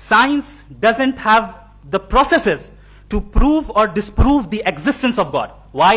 Science doesn't have the processes to prove or disprove the existence of God. Why?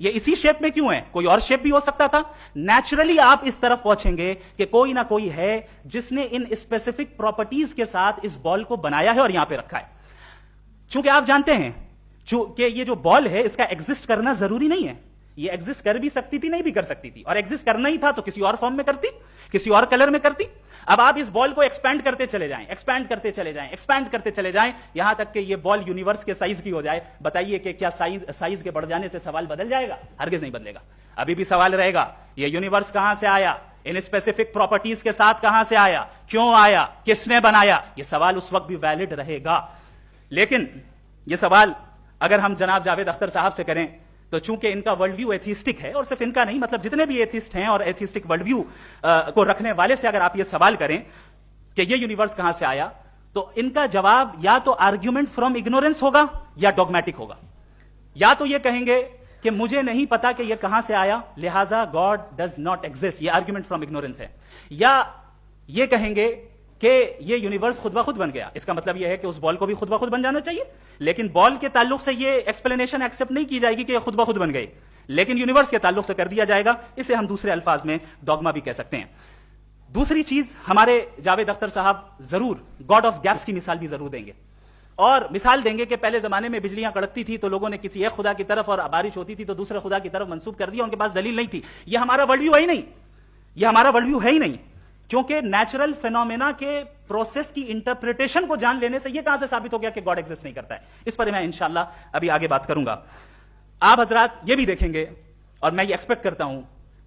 یہ اسی shape میں کیوں ہے؟ کوئی اور شیپ بھی ہو سکتا تھا. نیچرلی آپ اس طرف پہنچیں گے کہ کوئی نہ کوئی ہے جس نے ان اسپیسیفک پراپرٹیز کے ساتھ اس بال کو بنایا ہے اور یہاں پہ رکھا ہے. چونکہ آپ جانتے ہیں کہ یہ جو بال ہے اس کا ایگزسٹ کرنا ضروری نہیں ہے. یہ ایگزسٹ کر بھی سکتی تھی, نہیں بھی کر سکتی تھی, اور ایگزسٹ کرنا ہی تھا تو کسی اور فارم میں کرتی, کسی اور کلر میں کرتی. اب آپ اس بال کو ایکسپینڈ کرتے چلے جائیں, ایکسپینڈ کرتے چلے جائیں, ایکسپینڈ کرتے چلے جائیں, یہاں تک کہ یہ بال یونیورس کے سائز کی ہو جائے. بتائیے کہ کیا سائز کے بڑھ جانے سے سوال بدل جائے گا؟ ہرگز نہیں بدلے گا. ابھی بھی سوال رہے گا, یہ یونیورس کہاں سے آیا, ان اسپیسیفک پراپرٹیز کے ساتھ کہاں سے آیا, کیوں آیا, کس نے بنایا؟ یہ سوال اس وقت بھی ویلڈ رہے گا. لیکن یہ سوال اگر ہم جناب جاوید اختر صاحب سے کریں تو چونکہ ان کا ورلڈ ویو ایتھیسٹک ہے, اور صرف ان کا نہیں, مطلب جتنے بھی ایتھیسٹ ہیں اور ایتھیسٹک ورلڈ ویو کو رکھنے والے سے اگر آپ یہ سوال کریں کہ یہ یونیورس کہاں سے آیا, تو ان کا جواب یا تو آرگیومنٹ فرام اگنورینس ہوگا یا ڈوگمیٹک ہوگا. یا تو یہ کہیں گے کہ مجھے نہیں پتا کہ یہ کہاں سے آیا, لہذا گاڈ ڈز ناٹ ایگزسٹ, یہ آرگیومنٹ فرام اگنورینس ہے. یا یہ کہیں گے کہ یہ یونیورس خود بخود بن گیا. اس کا مطلب یہ ہے کہ اس بال کو بھی خود بخود بن جانا چاہیے, لیکن بال کے تعلق سے یہ ایکسپلینیشن ایکسپٹ نہیں کی جائے گی کہ یہ خود بخود بن گئی, لیکن یونیورس کے تعلق سے کر دیا جائے گا. اسے ہم دوسرے الفاظ میں ڈوگما بھی کہہ سکتے ہیں. دوسری چیز, ہمارے جاوید اختر صاحب ضرور گاڈ آف گیپس کی مثال بھی ضرور دیں گے, اور مثال دیں گے کہ پہلے زمانے میں بجلیاں کڑکتی تھی تو لوگوں نے کسی ایک خدا کی طرف, اور بارش ہوتی تھی تو دوسرے خدا کی طرف منسوب کر دیا, ان کے پاس دلیل نہیں تھی. یہ ہمارا ورلڈ ویو ہے ہی نہیں, یہ ہمارا ورلڈ ویو ہے ہی نہیں, کیونکہ نیچرل فینومینا کے پروسیس کی انٹرپریٹیشن کو جان لینے سے یہ کہاں سے ثابت ہو گیا کہ گاڈ ایگزسٹ نہیں کرتا ہے. اس پر میں انشاءاللہ ابھی آگے بات کروں گا. آپ حضرات یہ بھی دیکھیں گے, اور میں یہ ایکسپیکٹ کرتا ہوں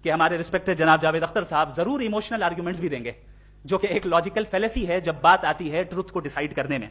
کہ ہمارے رسپیکٹڈ جناب جاوید اختر صاحب ضرور ایموشنل آرگیومنٹس بھی دیں گے, جو کہ ایک لاجیکل فیلیسی ہے جب بات آتی ہے ٹروتھ کو ڈیسائیڈ کرنے میں.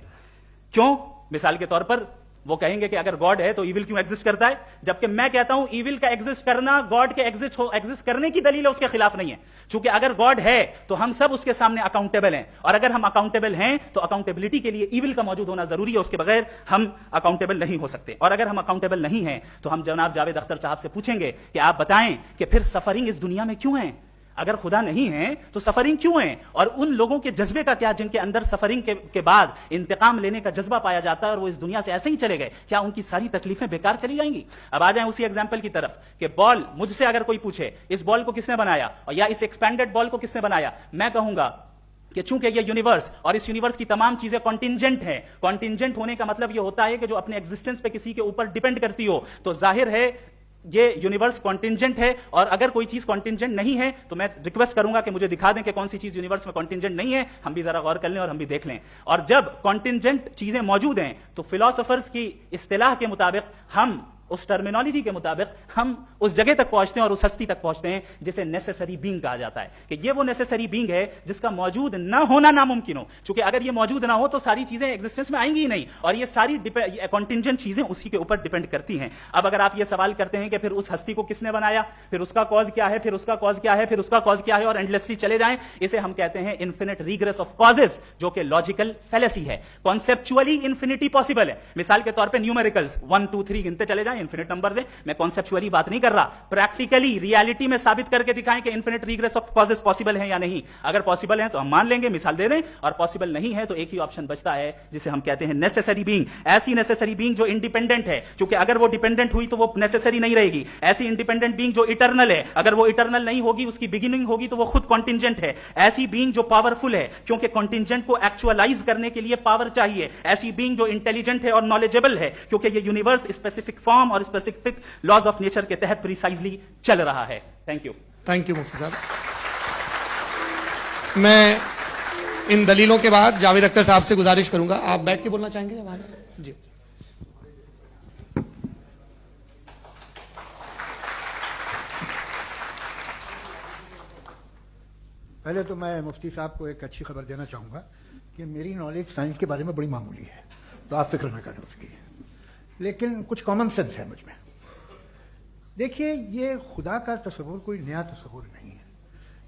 کیوں؟ مثال کے طور پر وہ کہیں گے کہ اگر گاڈ ہے تو ایول کیوں ایگزسٹ کرتا ہے, جبکہ میں کہتا ہوں ایول کا ایگزسٹ کرنا گاڈ کے ایگزسٹ کرنے کی دلیل ہے, اس کے خلاف نہیں ہے. چونکہ اگر گاڈ ہے تو ہم سب اس کے سامنے اکاؤنٹیبل ہیں, اور اگر ہم اکاؤنٹیبل ہیں تو اکاؤنٹیبلٹی کے لیے ایول کا موجود ہونا ضروری ہے, اس کے بغیر ہم اکاؤنٹیبل نہیں ہو سکتے. اور اگر ہم اکاؤنٹیبل نہیں ہیں تو ہم جناب جاوید اختر صاحب سے پوچھیں گے کہ آپ بتائیں کہ پھر سفرنگ اس دنیا میں کیوں ہے؟ اگر خدا نہیں ہے تو سفرنگ کیوں ہے؟ اور ان لوگوں کے جذبے کا کیا جن کے اندر سفرنگ کے بعد انتقام لینے کا جذبہ پایا جاتا ہے, اور وہ اس دنیا سے ایسے ہی چلے گئے, کیا ان کی ساری تکلیفیں بیکار چلی جائیں گی؟ اب آ جائیں اسی ایگزامپل کی طرف کہ بال, مجھ سے اگر کوئی پوچھے اس بال کو کس نے بنایا, اور یا اس ایکسپینڈڈ بال کو کس نے بنایا, میں کہوں گا کہ چونکہ یہ یونیورس اور اس یونیورس کی تمام چیزیں کانٹینجنٹ ہیں. کانٹینجنٹ ہونے کا مطلب یہ ہوتا ہے کہ جو اپنے ایگزسٹنس پہ کسی کے اوپر ڈیپینڈ کرتی ہو, تو ظاہر ہے یہ یونیورس کانٹینجنٹ ہے. اور اگر کوئی چیز کانٹینجنٹ نہیں ہے تو میں ریکویسٹ کروں گا کہ مجھے دکھا دیں کہ کون سی چیز یونیورس میں کانٹینجنٹ نہیں ہے, ہم بھی ذرا غور کر لیں اور ہم بھی دیکھ لیں. اور جب کانٹینجنٹ چیزیں موجود ہیں تو فلاسفرز کی اصطلاح کے مطابق, ہم اس ٹرمینالوجی کے مطابق ہم اس جگہ تک پہنچتے ہیں اور اس ہستی تک پہنچتے ہیں جسے نیسیسری بینگ کہا جاتا ہے, کہ یہ وہ نیسیسری بینگ ہے جس کا موجود نہ ہونا ناممکن ہو. چونکہ اگر یہ موجود نہ ہو تو ساری چیزیں ایگزسٹنس میں آئیں گی ہی نہیں, اور یہ ساری کانٹینجنٹ چیزیں اسی کے اوپر ڈیپینڈ کرتی ہیں. اب اگر آپ یہ سوال کرتے ہیں کہ پھر اس ہستی کو کس نے بنایا, پھر اس کا کاز کیا ہے, پھر اس کا کاز کیا ہے, پھر اس کا کاز کیا ہے, اور اینڈلیسلی چلے جائیں, اسے ہم کہتے ہیں انفینٹ ریگریس آف کازز, جو کہ لاجیکل فیلیسی ہے. کانسیپچولی انفینٹی پاسبل ہے. مثال کے طور پہ نیومیریکلز 1 2 3 گنتے چلے جائیں, انفینٹ نمبرز ہیں. میں کانسیپچولی بات نہیں کر رہا, پریکٹیکلی ریالٹی میں ثابت کر کے دکھائیں کہ infinite regress of causes possible ہیں یا نہیں. اگر پاسبل ہیں تو ہم مان لیں گے, مثال دے دیں, اور پاسبل نہیں ہے تو ایک ہی آپشن بچتا ہے جسے ہم کہتے ہیں نیسیسری بینگ. ایسی نیسیسری بینگ جو انڈیپینڈنٹ ہے, چونکہ اگر وہ ڈیپینڈنٹ ہوئی تو وہ نیسیسری نہیں رہے گی. ایسی انڈیپینڈنٹ بینگ جو اٹرنل ہے, اگر وہ اٹرنل نہیں ہوگی, اس کی بگننگ ہوگی تو وہ خود کانٹینجنٹ ہے. ایسی بینگ جو پاورفل ہے, کیونکہ کانٹینجنٹ کو ایکچوالائز کرنے کے لیے پاور چاہیے. ایسی بینگ جو انٹیلیجنٹ ہے اور نالجبل ہے, کیونکہ یہ یونیورس اسپیسیفک فارم اور اسپیسیفک لاز آف نیچر کے تحت پریسائزلی چل رہا ہے. Thank you. تھینک یو مفتی صاحب. میں ان دلیلوں کے بعد جاوید اختر صاحب سے گزارش کروں گا, آپ بیٹھ کے بولنا چاہیں گے؟ جی. پہلے تو میں مفتی صاحب کو ایک اچھی خبر دینا چاہوں گا کہ میری نالج سائنس کے بارے میں بڑی معمولی ہے, تو آپ فکر نہ کریں اس کی, لیکن کچھ کامن سینس ہے مجھ میں. دیکھیے, یہ خدا کا تصور کوئی نیا تصور نہیں ہے,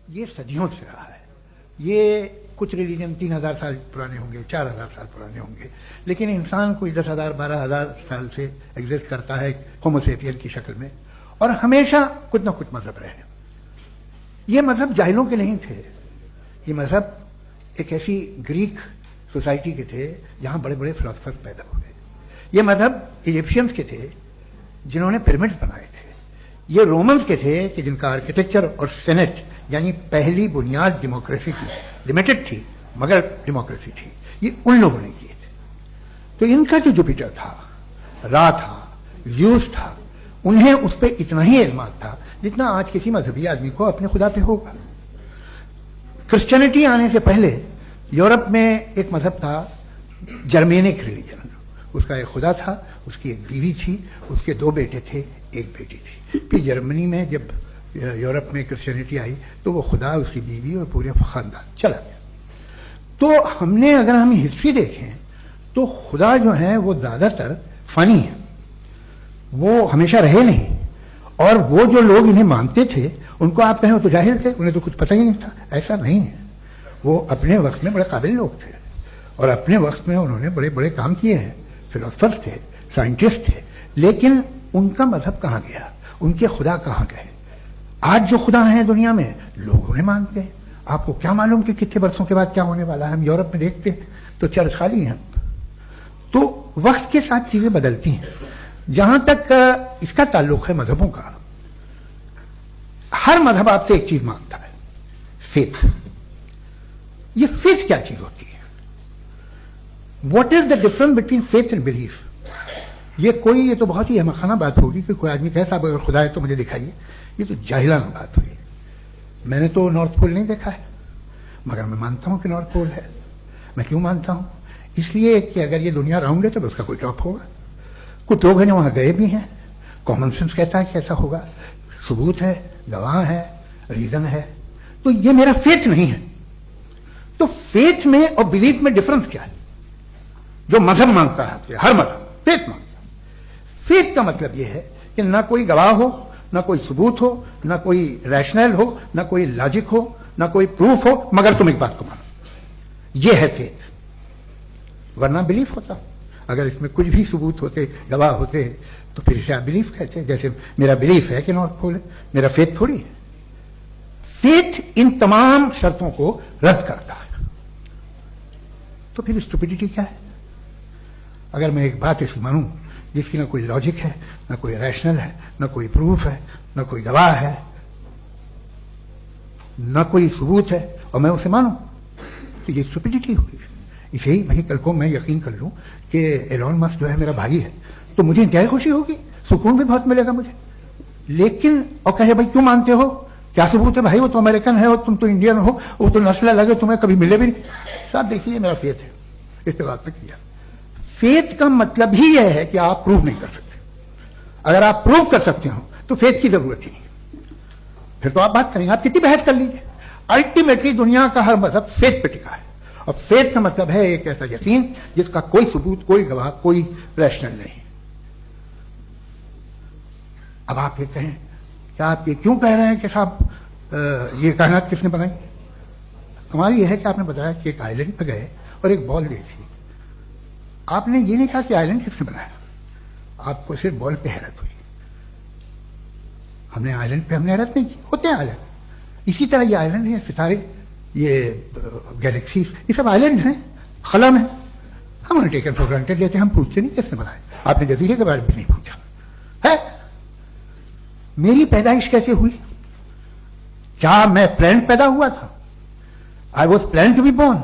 یہ صدیوں سے رہا ہے. یہ کچھ ریلیجن 3000 سال پرانے ہوں گے, 4000 سال پرانے ہوں گے, لیکن انسان کوئی 10,000 12,000 سال سے ایگزسٹ کرتا ہے ہومو سیپین کی شکل میں, اور ہمیشہ کچھ نہ کچھ مذہب رہے. یہ مذہب جاہلوں کے نہیں تھے, یہ مذہب ایک ایسی گریک سوسائٹی کے تھے جہاں بڑے بڑے فلاسفر پیدا ہو گئے. یہ مذہب ایجپشینس کے تھے جنہوں نے پیرامڈ بنائے تھے. یہ رومنز کے تھے کہ جن کا آرکیٹیکچر اور سینٹ یعنی پہلی بنیاد ڈیموکریسی کی لمیٹڈ تھی مگر ڈیموکریسی تھی، یہ ان لوگوں نے کیے تھے. تو ان کا جو جوپیٹر تھا، را تھا، زیوس تھا، انہیں اس پہ اتنا ہی اعتماد تھا جتنا آج کسی مذہبی آدمی کو اپنے خدا پہ ہوگا. کرسچینٹی آنے سے پہلے یورپ میں ایک مذہب تھا جرمینک ریلیجن. اس کا ایک خدا تھا، اس کی ایک بیوی تھی، اس کے 2 بیٹے تھے، ایک بیٹی تھی. پھر جرمنی میں جب یورپ میں کرسچینٹی آئی تو وہ خدا، اس کی بیوی اور پورے خاندان چلا گیا. تو ہم نے اگر ہم ہسٹری دیکھیں تو خدا جو ہیں وہ زیادہ تر فانی ہیں، وہ ہمیشہ رہے نہیں. اور وہ جو لوگ انہیں مانتے تھے ان کو آپ کہیں وہ تو جاہل تھے، انہیں تو کچھ پتہ ہی نہیں تھا. ایسا نہیں ہے، وہ اپنے وقت میں بڑے قابل لوگ تھے اور اپنے وقت میں انہوں نے بڑے بڑے کام کیے ہیں. فلاسفر تھے، سائنٹسٹ تھے، لیکن ان کا مذہب کہاں گیا؟ ان کے خدا کہاں گئے؟ آج جو خدا ہیں دنیا میں لوگ انہیں مانتے ہیں. آپ کو کیا معلوم کہ کتنے برسوں کے بعد کیا ہونے والا ہے؟ ہم یورپ میں دیکھتے ہیں تو چرچ خالی ہیں. تو وقت کے ساتھ چیزیں بدلتی ہیں. جہاں تک اس کا تعلق ہے مذہبوں کا، ہر مذہب آپ سے ایک چیز مانگتا ہے، فیتھ. یہ فیتھ کیا چیز ہوتی ہے؟ What is the difference between faith and belief? یہ تو بہت ہی احمقانہ بات ہوگی کہ کوئی آدمی کہے صاحب اگر خدا ہے تو مجھے دکھائیے. یہ تو جاہلانہ بات ہوئی. میں نے تو نارتھ پول نہیں دیکھا ہے مگر میں مانتا ہوں کہ نارتھ پول ہے. میں کیوں مانتا ہوں؟ اس لیے کہ اگر یہ دنیا راؤنڈ ہے تو اس کا کوئی ٹاپ ہوگا. کچھ لوگ ہیں جو وہاں گئے بھی ہیں، کامن سینس کہتا ہے کہ ایسا ہوگا، ثبوت ہے، گواہ ہے، ریزن ہے. تو یہ میرا فیتھ نہیں ہے. تو فیتھ میں اور بلیف میں ڈفرنس کیا ہے؟ جو مذہب مانگتا ہے، ہر مذہب فیتھ مانگتا ہے. فیتھ کا مطلب یہ ہے کہ نہ کوئی گواہ ہو، نہ کوئی ثبوت ہو، نہ کوئی ریشنل ہو، نہ کوئی لاجک ہو، نہ کوئی پروف ہو، مگر تم ایک بات کو مانو. یہ ہے فیتھ. ورنہ بلیف ہوتا. اگر اس میں کچھ بھی ثبوت ہوتے، گواہ ہوتے، تو پھر اسے آپ بلیف کہتے ہیں. جیسے میرا بلیف ہے کہ نارتھ پول ہے، میرا فیتھ تھوڑی ہے. فیتھ ان تمام شرطوں کو رد کرتا ہے. تو پھر اسٹوپیڈیٹی کیا ہے؟ اگر میں ایک بات ایسی مانوں جس کی نہ کوئی لاجک ہے، نہ کوئی ریشنل ہے، نہ کوئی پروف ہے، نہ کوئی گواہ ہے، نہ کوئی ثبوت ہے، اور میں اسے مانوں، تو یہ اسٹوپیڈیٹی ہوئی. اسے ہی وہی کل کو میں یقین کر لوں کہ ایلون مسک جو ہے میرا بھائی ہے تو مجھے انتہائی خوشی ہوگی، سکون بھی بہت ملے گا مجھے. لیکن اور کہے بھائی کیوں مانتے ہو؟ کیا ثبوت ہے؟ بھائی وہ تو امریکن ہے اور تم تو انڈین ہو، وہ تو نسل الگ ہے، تمہیں کبھی ملے بھی نہیں. صاحب دیکھیے میرا فیتھ ہے، اس پہ بات کیا. فیتھ کا مطلب ہی یہ ہے کہ آپ پروف نہیں کر سکتے. اگر آپ پروف کر سکتے ہو تو فیتھ کی ضرورت ہی نہیں. پھر تو آپ بات کریں، آپ کتنی بحث کر لیجیے. الٹیمیٹلی دنیا کا ہر مذہب فیتھ پہ ٹکا ہے. اور فیتھ کا مطلب ہے ایک ایسا یقین جس کا کوئی ثبوت، کوئی گواہ، کوئی ریشنل نہیں. اب آپ یہ کہیں کیا آپ یہ کیوں کہہ رہے ہیں کہ صاحب یہ کائنات کس نے بنائی؟ کمال یہ ہے کہ آپ نے بتایا کہ ایک آئلینڈ پہ گئے اور ایک بال دیکھی. آپ نے یہ نہیں کہا کہ آئلینڈ کس نے بنایا، آپ کو صرف بال پہ حیرت ہوئی. ہم نے آئلینڈ پہ حیرت نہیں کی. ہوتے ہیں آئلینڈ. اسی طرح یہ آئلینڈ ہے، ستارے، یہ گیلیکسیز، یہ سب آئلینڈ ہیں، خلا میں. ہم انہیں ٹیکن فور گرانٹیڈ لیتے ہیں، ہم پوچھتے نہیں کس نے بنایا. آپ نے جزیرے کے بارے میں بھی نہیں پوچھا ہے. میری پیدائش کیسے ہوئی؟ کیا میں پلانٹ پیدا ہوا تھا؟ I was planned to be born,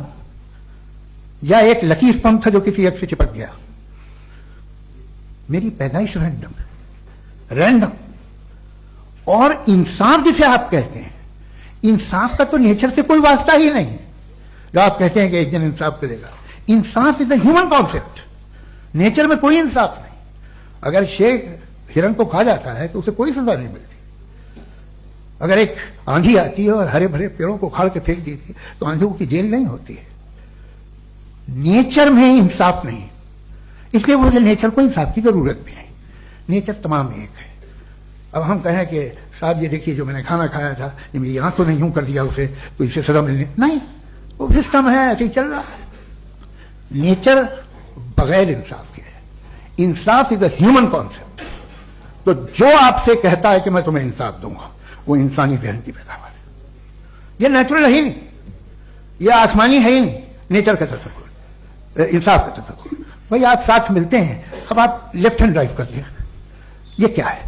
یا ایک لکی اسپم تھا جو کسی ایک سے چپک گیا؟ میری پیدائش رینڈم. اور انصاف جسے آپ کہتے ہیں، انصاف کا تو نیچر سے کوئی واسطہ ہی نہیں ہے. جو آپ کہتے ہیں کہ ایک دن انصاف کرے گا، انصاف از اے ہیومن کانسیپٹ. نیچر میں کوئی انصاف نہیں. اگر شیر ہرن کو کھا جاتا ہے تو اسے کوئی سزا نہیں ملتی. اگر ایک آندھی آتی ہے اور ہرے بھرے پیڑوں کو اکھاڑ کے پھینک دیتی ہے تو آندھیوں کی جیل نہیں ہوتی ہے. نیچر میں انصاف نہیں، اس لیے مجھے نیچر کو انصاف کی ضرورت بھی نہیں. نیچر تمام ایک ہے. اب ہم کہیں کہ صاحب یہ دیکھیے جو میں نے کھانا کھایا تھا یہ میری آنکھوں نے یوں کر دیا اسے تو اسے سزا ملنے نہیں. وہ سسٹم ہے، ایسے ہی چل رہا ہے. نیچر بغیر انصاف کے ہے. انصاف از اے ہیومن کانسیپٹ. تو جو آپ سے کہتا ہے کہ میں تمہیں انصاف دوں گا وہ انسانی ذہن کی پیداوار ہے. یہ نیچرل ہے ہی نہیں، یہ آسمانی ہے ہی نہیں. نیچر کا تصور، انصاف کا تصور. بھائی آپ ساتھ ملتے ہیں، اب آپ لیفٹ ہینڈ ڈرائیو کر لیں، یہ کیا ہے؟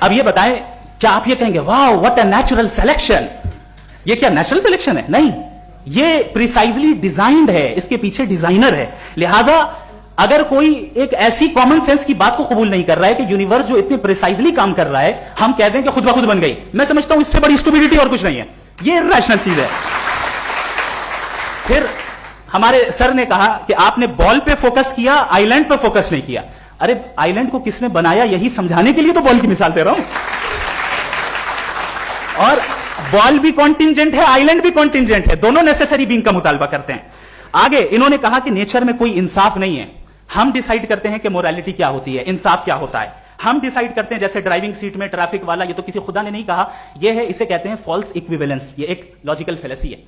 اب یہ بتائیں, کیا آپ یہ کہیں گے واو واٹ اے نیچرل سلیکشن؟ یہ کیا نیچرل سلیکشن ہے؟ نہیں, یہ پریسائزلی ڈیزائنڈ ہے, اس کے پیچھے ڈیزائنر ہے. لہذا اگر کوئی ایک ایسی کامن سینس کی بات کو قبول نہیں کر رہا ہے کہ یونیورس جو اتنے پریسائزلی کام کر رہا ہے, ہم کہہ دیں کہ خود بخود بن گئی, میں سمجھتا ہوں اس سے بڑی اسٹوپیڈیٹی اور کچھ نہیں ہے. یہ ریشنل چیز ہے. پھر ہمارے سر نے کہا کہ آپ نے بال پہ فوکس کیا, آئی لینڈ پہ فوکس نہیں کیا. ارے آئی لینڈ کو کس نے بنایا یہی سمجھانے کے لیے تو بال کی مثال دے رہا ہوں. اور بال بھی کانٹینجنٹ ہے, آئی لینڈ بھی کانٹینجنٹ ہے, دونوں نیسیسری بینگ کا مطالبہ کرتے ہیں. آگے انہوں نے کہا کہ نیچر میں کوئی انصاف نہیں ہے, ہم ڈیسائیڈ کرتے ہیں کہ مورالیٹی کیا ہوتی ہے, انصاف کیا ہوتا ہے. ہم ڈیسائیڈ کرتے ہیں, جیسے ڈرائیونگ سیٹ میں ٹریفک والا, یہ تو کسی خدا نے نہیں کہا, یہ ہے, اسے کہتے ہیں فالس ایکویویلنس. یہ ایک لاجیکل فیلیسی ہے.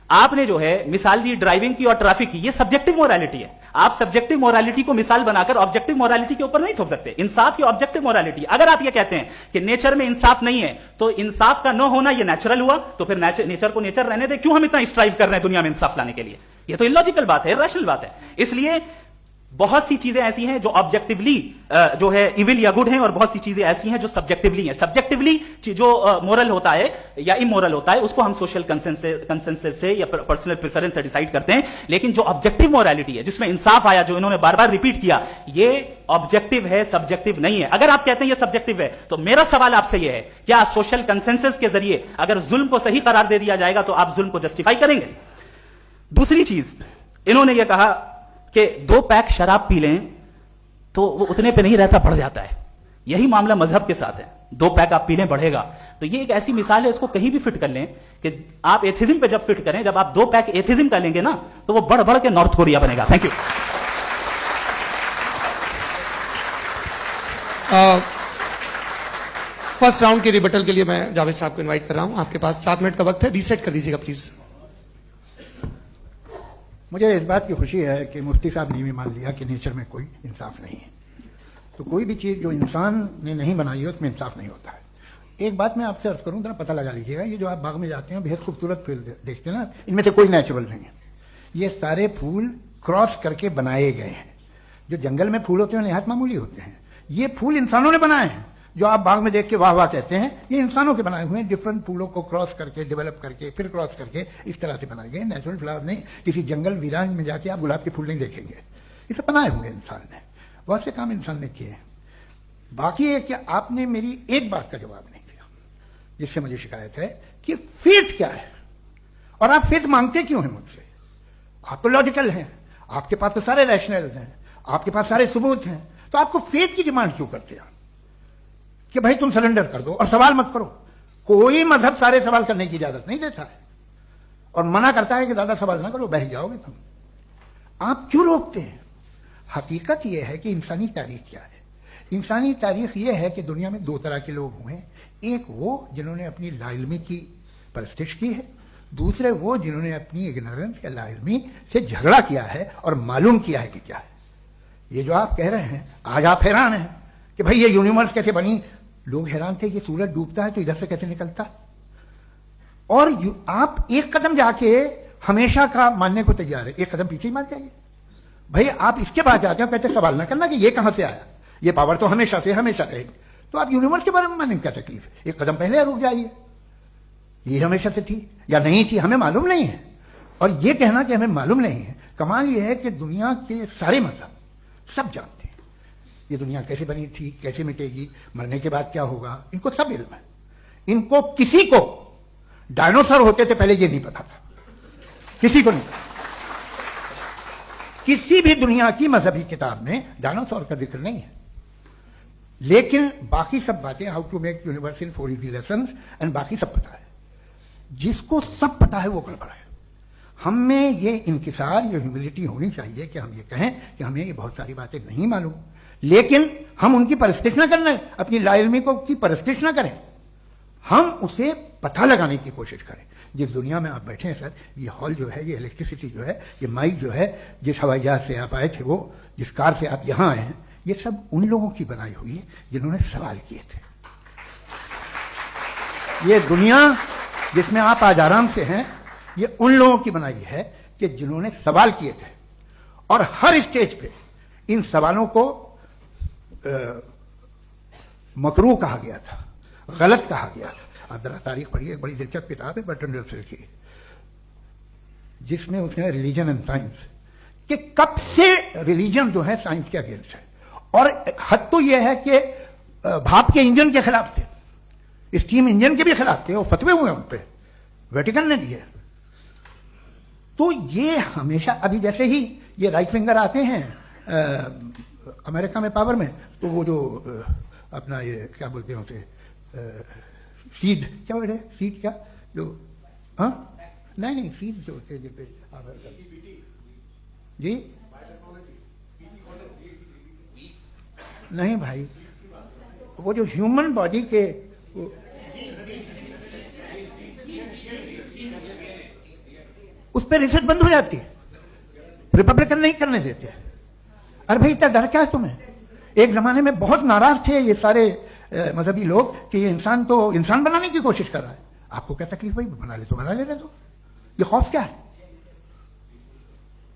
آپ نے جو ہے مثال دی ڈرائیونگ کی اور ٹریفک کی, یہ سبجیکٹو مورالیٹی ہے. آپ سبجیکٹو مورالیٹی کو مثال بنا کر آبجیکٹو مورالیٹی کے اوپر نہیں تھوپ سکتے. انصاف یا آبجیکٹو مورالیٹی, اگر آپ یہ کہتے ہیں کہ نیچر میں انصاف نہیں ہے تو انصاف کا نہ ہونا یہ نیچرل ہوا, تو پھر نیچر کو نیچر رہنے دے, کیوں ہم اتنا اسٹرائیو کر رہے ہیں دنیا میں انصاف لانے کے لیے؟ یہ تو illogical بات ہے, irrational بات ہے. اس لیے بہت سی چیزیں ایسی ہیں جو آبجیکٹیولی جو ہے ایول یا گڈ ہیں, اور بہت سی چیزیں ایسی ہیں جو سبجیکٹیولی ہیں. سبجیکٹیولی جو مورل ہوتا ہے یا امورل ہوتا ہے, اس کو ہم سوشل کنسنسس سے یا پرسنل پریفرنس سے ڈیسائیڈ کرتے ہیں. لیکن جو آبجیکٹیو مورالٹی ہے, جس میں انصاف آیا, جو انہوں نے بار بار ریپیٹ کیا, یہ آبجیکٹیو ہے, سبجیکٹیو نہیں ہے. اگر آپ کہتے ہیں یہ سبجیکٹیو ہے, تو میرا سوال آپ سے یہ ہے, کیا سوشل کنسنسس کے ذریعے اگر ظلم کو صحیح قرار دے دیا جائے گا تو آپ ظلم کو جسٹیفائی کریں گے؟ دوسری چیز, انہوں نے یہ کہا کہ 2 پیک شراب پی لیں تو وہ اتنے پہ نہیں رہتا, بڑھ جاتا ہے. یہی معاملہ مذہب کے ساتھ ہے. 2 پیک آپ پی لیں بڑھے گا. تو یہ ایک ایسی مثال ہے, اس کو کہیں بھی فٹ کر لیں کہ آپ ایتھیزم پہ جب فٹ کریں, جب آپ 2 پیک ایتھیزم کا لیں گے نا, تو وہ بڑھ بڑھ کے نارتھ کوریا بنے گا. Thank you. فرسٹ راؤنڈ کے ریبٹل کے لیے میں جاوید صاحب کو انوائٹ کر رہا ہوں. آپ کے پاس 7 منٹ کا وقت ہے, ریسیٹ کر دیجیے گا پلیز. مجھے اس بات کی خوشی ہے کہ مفتی صاحب نے بھی مان لیا کہ نیچر میں کوئی انصاف نہیں ہے. تو کوئی بھی چیز جو انسان نے نہیں بنائی ہے اس میں انصاف نہیں ہوتا ہے. ایک بات میں آپ سے عرض کروں, ذرا پتہ لگا لیجیے گا, یہ جو آپ باغ میں جاتے ہیں بہت خوبصورت پھول دیکھتے ہیں نا, ان میں سے کوئی نیچرل نہیں ہے. یہ سارے پھول کراس کر کے بنائے گئے ہیں. جو جنگل میں پھول ہوتے ہیں نہایت معمولی ہوتے ہیں. یہ پھول انسانوں نے بنائے ہیں. جو آپ باغ میں دیکھ کے واہ واہ کہتے ہیں, یہ انسانوں کے بنائے ہوئے ہیں. ڈفرنٹ پھولوں کو کراس کر کے, ڈیولپ کر کے, پھر کراس کر کے اس طرح سے بنائے گئے. نیچرل فلاور نہیں. کسی جنگل ویران میں جا کے آپ گلاب کے پھول نہیں دیکھیں گے. اسے بنائے ہوئے انسان نے. بہت سے کام انسان نے کیے ہیں. باقی ہے کہ آپ نے میری ایک بات کا جواب نہیں دیا, جس سے مجھے شکایت ہے کہ فیتھ کیا ہے, اور آپ فیتھ مانگتے کیوں ہیں مجھ سے؟ آپ تو لاجیکل ہیں, آپ کے پاس تو سارے ریشنل ہیں, آپ کے پاس سارے ثبوت ہیں, تو آپ کو فیتھ کی ڈیمانڈ کیوں کرتے ہیں کہ بھائی تم سرنڈر کر دو اور سوال مت کرو؟ کوئی مذہب سارے سوال کرنے کی اجازت نہیں دیتا ہے, اور منع کرتا ہے کہ زیادہ سوال نہ کرو, بہہ جاؤ گے تم. آپ کیوں روکتے ہیں؟ حقیقت یہ ہے کہ انسانی تاریخ کیا ہے. انسانی تاریخ یہ ہے کہ دنیا میں 2 طرح کے لوگ ہوئے ہیں. ایک وہ جنہوں نے اپنی لا علمی کی پرستش کی ہے, دوسرے وہ جنہوں نے اپنی اگنورنس یا لا علمی سے جھگڑا کیا ہے اور معلوم کیا ہے کہ کیا ہے. یہ جو آپ کہہ رہے ہیں, آج آپ حیران ہیں کہ بھائی یہ یونیورس کیسے بنی. لوگ حیران تھے کہ سورج ڈوبتا ہے تو ادھر سے کیسے نکلتا, اور آپ ایک قدم جا کے ہمیشہ کا ماننے کو تیار ہے, ایک قدم پیچھے ہی مان جائیے. بھائی آپ اس کے بعد جاتے ہیں, کہتے سوال نہ کرنا کہ یہ کہاں سے آیا, یہ پاور تو ہمیشہ سے ہمیشہ رہے گی. تو آپ یونیورس کے بارے میں ماننے کیا تکلیف ہے؟ ایک قدم پہلے رک جائیے. یہ ہمیشہ سے تھی یا نہیں تھی ہمیں معلوم نہیں ہے, اور یہ کہنا کہ ہمیں معلوم نہیں ہے, کمال یہ ہے کہ دنیا کے سارے مذہب سب جانتے ہیں یہ دنیا کیسے بنی تھی, کیسے مٹے گی, مرنے کے بعد کیا ہوگا. ان کو سب علم ہے. ان کو کسی کو ڈائنوسر ہوتے تھے پہلے یہ نہیں پتا تھا, کسی کو نہیں. کسی بھی دنیا کی مذہبی کتاب میں ڈائنوسور کا ذکر نہیں ہے, لیکن باقی سب باتیں, how to make universe in 4 easy lessons, and باقی سب پتا ہے. جس کو سب پتا ہے وہ گڑبڑ ہے. ہم میں یہ انکسار, یہ ہیوملٹی ہونی چاہیے کہ ہم یہ کہیں کہ ہمیں یہ بہت ساری باتیں نہیں معلوم, لیکن ہم ان کی پرستش نہ کرنا ہے, اپنی لا علمی کو کی پرستش نہ کریں, ہم اسے پتہ لگانے کی کوشش کریں. جس دنیا میں آپ بیٹھے ہیں سر, یہ ہال جو ہے, یہ الیکٹریسٹی جو ہے, یہ مائک جو ہے, جس ہوائی جہاز سے آپ آئے تھے, وہ جس کار سے آپ یہاں آئے ہیں, یہ سب ان لوگوں کی بنائی ہوئی ہے جنہوں نے سوال کیے تھے. یہ دنیا جس میں آپ آج آرام سے ہیں, یہ ان لوگوں کی بنائی ہے کہ جنہوں نے سوال کیے تھے, اور ہر اسٹیج پہ ان سوالوں کو مکروہ کہا گیا تھا, غلط کہا گیا تھا. آپ ذرا تاریخ پڑھیے, ایک بڑی دلچسپ کتاب ہے برٹرنڈ رسل کی, جس میں اس نے ریلیجن اینڈ سائنس کہ کب سے ریلیجن جو ہے سائنس کے اگینسٹ ہے, اور حد تو یہ ہے کہ بھاپ کے انجن کے خلاف تھے, اسٹیم انجن کے بھی خلاف تھے, وہ فتوے ہوئے ان پہ, ویٹیکن نے دیے. تو یہ ہمیشہ, ابھی جیسے ہی یہ رائٹ فنگر آتے ہیں امریکہ میں پاور میں, تو وہ جو اپنا یہ کیا بولتے ہیں اسے, سیڈ کیا بولتے ہیں, سیڈ کیا جو, ہاں نہیں سیڈ جو ہوتے ہیں جی نہیں بھائی, وہ جو ہیومن باڈی کے اس پہ ریسرچ بند ہو جاتی ہے, ریپبلکن نہیں کرنے دیتے. ارے بھائی اتنا ڈر کیا ہے تمہیں؟ ایک زمانے میں بہت ناراض تھے یہ سارے مذہبی لوگ کہ یہ انسان تو انسان بنانے کی کوشش کر رہا ہے. آپ کو کیا تکلیف بھائی, بنا لے تو بنا لینے دو, یہ خوف کیا ہے؟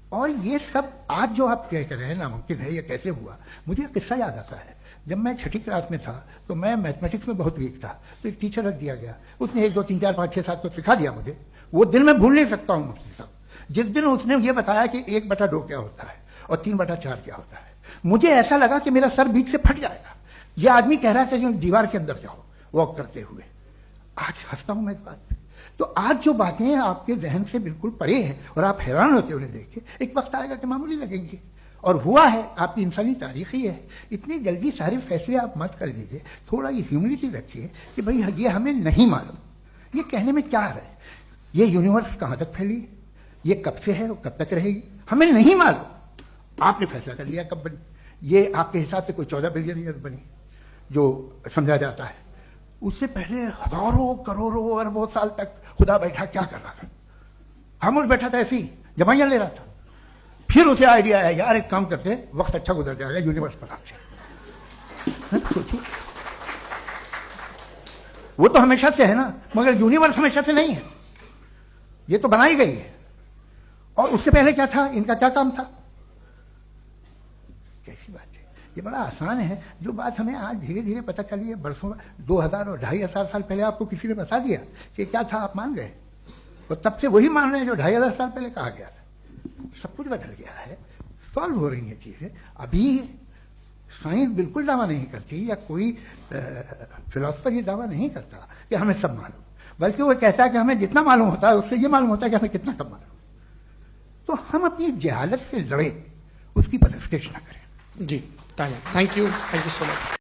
اور یہ سب آج جو آپ کہہ رہے ہیں ناممکن ہے, یہ کیسے ہوا؟ مجھے ایک قصہ یاد آتا ہے. جب میں 6ٹھی کلاس میں تھا تو میں میتھمیٹکس میں بہت ویک تھا, تو ایک ٹیچر رکھ دیا گیا, اس نے 1 2 3 4 5 6 7 کو سکھا دیا مجھے. وہ دن میں بھول نہیں سکتا ہوں مفتی صاحب, جس دن اس نے یہ بتایا کہ 1/2 کیا ہوتا ہے اور 3/4 کیا ہوتا ہے. مجھے ایسا لگا کہ میرا سر بیچ سے پھٹ جائے گا. یہ آدمی کہہ رہا تھا کہ دیوار کے اندر جاؤ واک کرتے ہوئے. آج ہنستا ہوں میں اس بات پہ. تو آج جو باتیں آپ کے ذہن سے بالکل پرے ہیں اور آپ حیران ہوتے انہیں دیکھ کے, ایک وقت آئے گا کہ معمولی لگیں گے. اور ہوا ہے, آپ کی انسانی تاریخ ہی ہے. اتنی جلدی سارے فیصلے آپ مت کر لیجیے, تھوڑا یہ ہیوملٹی رکھیے کہ بھائی یہ ہمیں نہیں معلوم. یہ کہنے میں کیا آ رہا ہے, یہ یونیورس کہاں تک پھیلی, یہ کب سے ہے اور کب تک رہے گی, ہمیں نہیں معلوم. آپ نے فیصلہ کر لیا کب بنی. یہ آپ کے حساب سے کوئی 14 بلین ایئر بنی جو سمجھا جاتا ہے. اس سے پہلے ہزاروں کروڑوں اربوں سال تک خدا بیٹھا کیا کر رہا تھا؟ خاموش بیٹھا تھا, ایسی جمائیاں لے رہا تھا. پھر اسے آئیڈیا ہے, یار ایک کام کرتے, وقت اچھا گزر جائے گا, یونیورس پر آپ سے سوچیے. وہ تو ہمیشہ سے ہے نا, مگر یونیورس ہمیشہ سے نہیں ہے, یہ تو بنائی گئی ہے. اور اس سے پہلے کیا تھا, ان کا کیا کام تھا؟ کیسی بات ہے, یہ بڑا آسان ہے. جو بات ہمیں آج دھیرے دھیرے پتہ چلی ہے, برسوں 2000 اور 2500 سال پہلے آپ کو کسی نے بتا دیا کہ کیا تھا, آپ مان گئے, اور تب سے وہی مان رہے ہیں جو 2500 سال پہلے کہا گیا تھا. سب کچھ بدل گیا ہے, سالو ہو رہی ہیں چیزیں. ابھی سائنس بالکل دعویٰ نہیں کرتی, یا کوئی فلاسفر یہ دعویٰ نہیں کرتا کہ ہمیں سب معلوم, بلکہ وہ کہتا ہے کہ ہمیں جتنا معلوم ہوتا ہے اس سے یہ معلوم ہوتا ہے کہ ہمیں کتنا کم معلوم. تو ہم اپنی جہالت سے لڑیں, اس کی پرستش نہ کریں. جی, تھینک یو سو مچ.